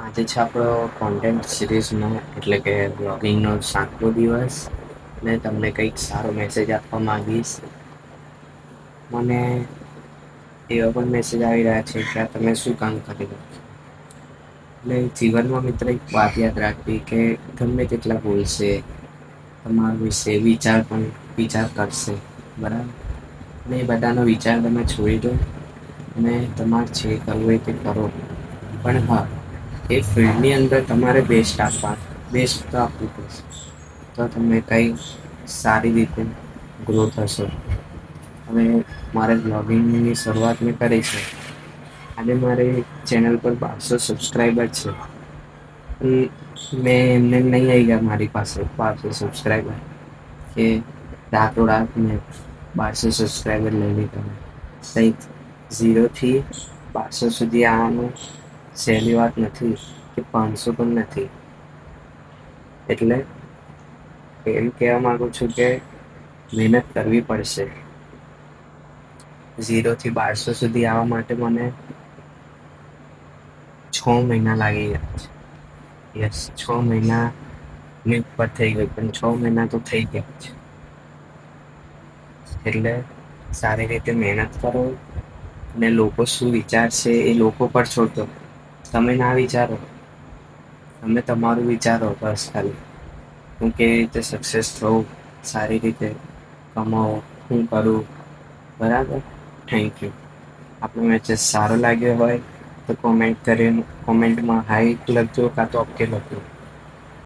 આજે છે આપણો કોન્ટેન્ટ સિરીઝનો એટલે કે બ્લોગિંગનો 7મો દિવસ. ને તમને કંઈક સારો મેસેજ આપવા માંગીશ. મને એવા પણ મેસેજ આવી રહ્યા છે કે તમે શું કામ કરી રહ્યા છો. એટલે જીવનમાં મિત્ર એક વાત યાદ રાખવી કે ગમે તેટલા બોલશે તમારા વિશે વિચાર કરશે, બરાબર. અને એ બધાનો વિચાર તમે છોડી દો અને તમારે જે કરવું હોય તે કરો. પણ હા, એ ફિલ્ડની અંદર તમારે બેસ્ટ તો આપવું પડશે. તો તમે કંઈ સારી રીતે ગ્રો થશો. હવે મારે બ્લોગિંગની શરૂઆત મેં કરી છે. આજે મારી ચેનલ પર 1200 સબસ્ક્રાઈબર છે. મેં એમને નહીં આવી ગયા મારી પાસે 1200 સબસ્ક્રાઈબર કે રાતોરાત મેં 1200 સબસ્ક્રાઈબર લઈ લીધા. કંઈક 0થી 1200 સુધી આવવાનું સહેલી વાત નથી કે 500 પણ નથી. એટલે એમ કહેવા માંગુ છું કે મહેનત કરવી પડશે. 0થી 1200 સુધી આવવા માટે મને 6 મહિના લાગી ગયા છે. યસ, 6 મહિનાની ઉપર થઈ ગઈ, પણ 6 મહિના તો થઈ ગયા છે. એટલે સારી રીતે મહેનત કરો અને લોકો શું વિચારશે એ લોકો પર છોડ દો. તમે ના વિચારો, તમે તમારું વિચારો બસ ખાલી. હું કેવી રીતે સક્સેસ થવું, સારી રીતે કમાવો, હું કરું, બરાબર. Thank you. આપણો મેસેજ સારો લાગ્યો હોય તો કોમેન્ટમાં હાઈ લખજો કાં તો ઓકે લખજો.